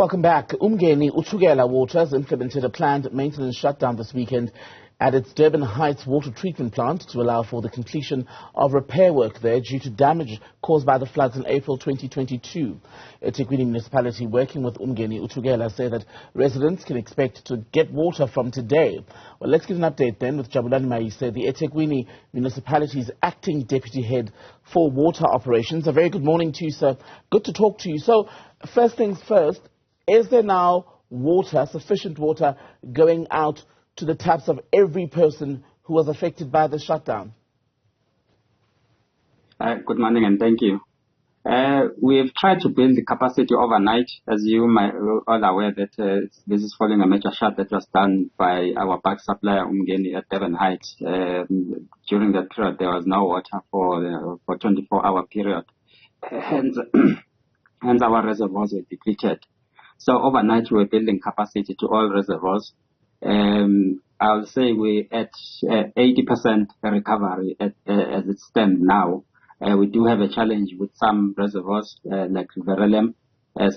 Welcome back. Umgeni-uThukela Waters implemented a planned maintenance shutdown this weekend at its Durban Heights water treatment plant to allow for the completion of repair work there due to damage caused by the floods in April 2022. eThekwini municipality, working with Umgeni-uThukela, say that residents can expect to get water from today. Well, let's get an update then with Jabulani Mayise, the eThekwini municipality's acting deputy head for water operations. A very good morning to you, sir. Good to talk to you. So, first things first, is there now water, sufficient water, going out to the taps of every person who was affected by the shutdown? Good morning and thank you. We've tried to build the capacity overnight, as you might all aware that this is following a major shut that was done by our back supplier Umgeni at Durban Heights. During that period, there was no water for 24-hour period. Hence our reservoirs were depleted. So overnight, we were building capacity to all reservoirs. I'll say we're at 80% recovery as it stands now. We do have a challenge with some reservoirs like Verelem.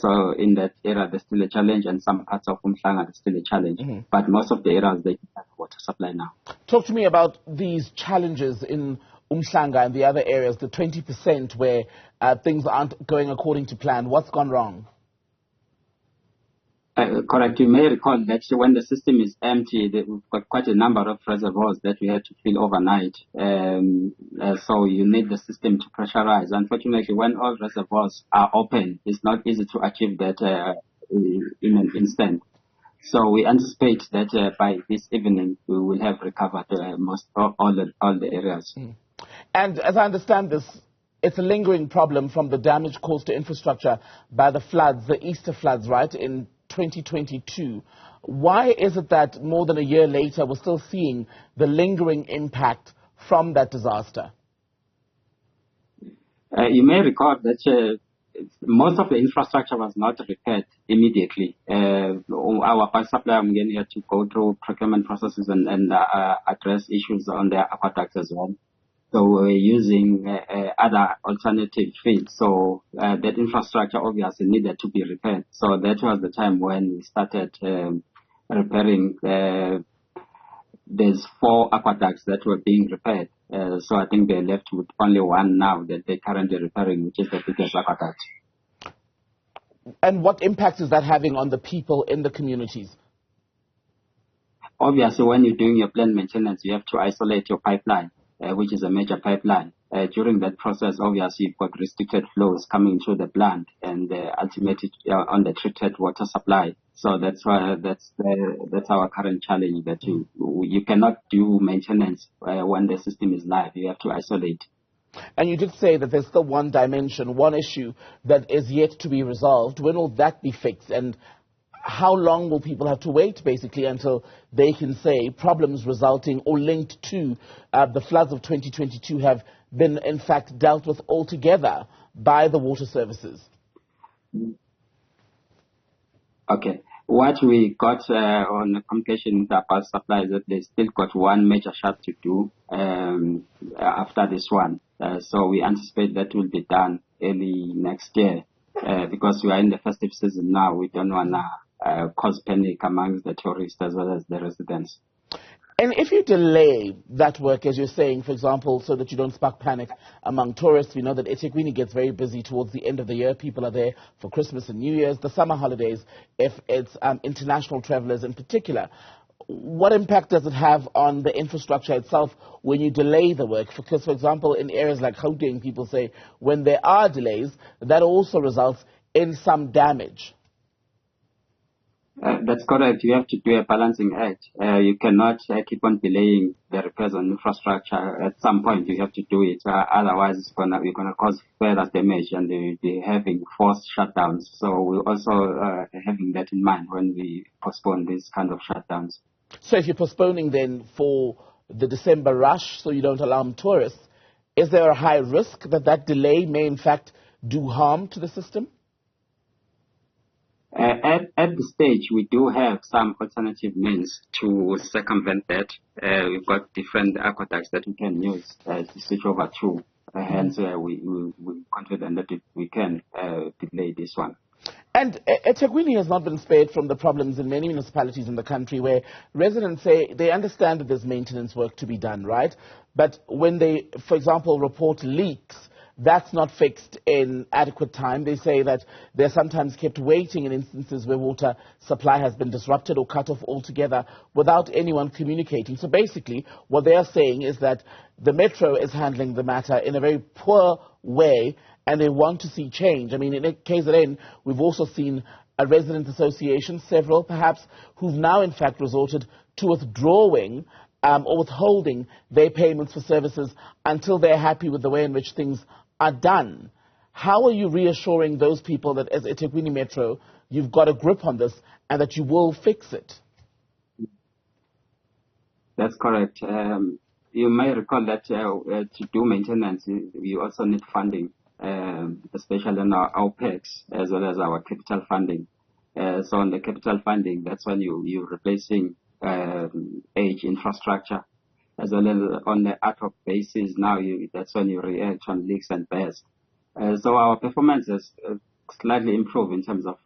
So in that area, there's still a challenge, and some parts of Umhlanga, there's still a challenge. But most of the areas, they have water supply now. Talk to me about these challenges in Umhlanga and the other areas, the 20% where things aren't going according to plan. What's gone wrong? Correct. You may recall that when the system is empty, we've got quite a number of reservoirs that we had to fill overnight. So you need the system to pressurize. Unfortunately, when all reservoirs are open, it's not easy to achieve that in an instant. So we anticipate that by this evening, we will have recovered most all the areas. And as I understand this, it's a lingering problem from the damage caused to infrastructure by the floods, the Easter floods, right, in 2022. Why is it that more than a year later we're still seeing the lingering impact from that disaster? You may recall that most of the infrastructure was not repaired immediately. Our power supplier Umgeni had to go through procurement processes and address issues on their aqueducts as well. So we're using other alternative feeds. So that infrastructure obviously needed to be repaired. So that was the time when we started repairing. There's 4 aqueducts that were being repaired. So I think they're left with only one now that they're currently repairing, which is the biggest aqueduct. And what impact is that having on the people in the communities? Obviously, when you're doing your plant maintenance, you have to isolate your pipeline, which is a major pipeline. During that process, obviously, you've got restricted flows coming to the plant and ultimately on the treated water supply. So that's why that's our current challenge, that you cannot do maintenance when the system is live. You have to isolate. And you did say that there's still one dimension, one issue that is yet to be resolved. When will that be fixed? And how long will people have to wait, basically, until they can say problems resulting or linked to the floods of 2022 have been, in fact, dealt with altogether by the water services? Okay. What we got on the communication with our power supply is that they still got one major shut to do after this one. So we anticipate that will be done early next year because we are in the festive season now. We don't want to cause panic amongst the tourists as well as the residents. And if you delay that work, as you're saying, for example, so that you don't spark panic among tourists, we know that eThekwini gets very busy towards the end of the year. People are there for Christmas and New Year's, the summer holidays, if it's international travelers in particular. What impact does it have on the infrastructure itself when you delay the work? Because, for example, in areas like Gauteng, people say when there are delays, that also results in some damage. That's correct. You have to do a balancing act. You cannot keep on delaying the repairs on infrastructure. At some point, you have to do it. Otherwise, you're gonna cause further damage, and they'll be having forced shutdowns. So we're also having that in mind when we postpone these kind of shutdowns. So if you're postponing then for the December rush, so you don't alarm tourists, is there a high risk that that delay may in fact do harm to the system? At the stage, we do have some alternative means to circumvent that. We've got different aqueducts that we can use to switch over to. Hence, we're confident that we can delay this one. And eThekwini has not been spared from the problems in many municipalities in the country where residents say they understand that there's maintenance work to be done, right? But when they, for example, report leaks, that's not fixed in adequate time. They say that they're sometimes kept waiting in instances where water supply has been disrupted or cut off altogether without anyone communicating. So basically, what they are saying is that the Metro is handling the matter in a very poor way, and they want to see change. I mean, in KZN, we've also seen a resident association, several perhaps, who've now in fact resorted to withdrawing or withholding their payments for services until they're happy with the way in which things are done. How are you reassuring those people that as eThekwini Metro, you've got a grip on this and that you will fix it? That's correct. You may recall that to do maintenance, we also need funding, especially on our OPEX as well as our capital funding. So on the capital funding, that's when you're replacing age infrastructure, as well as on the ad hoc basis. Now that's when you react on leaks and bursts. So our performance has slightly improved in terms of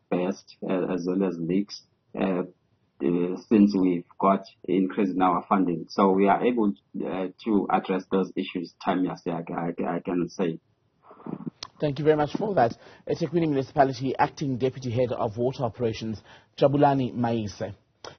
bursts as well as leaks since we've got increase in our funding. So we are able to address those issues timelessly, I can say. Thank you very much for that. eThekwini Municipality Acting Deputy Head of Water Operations, Jabulani Mayise.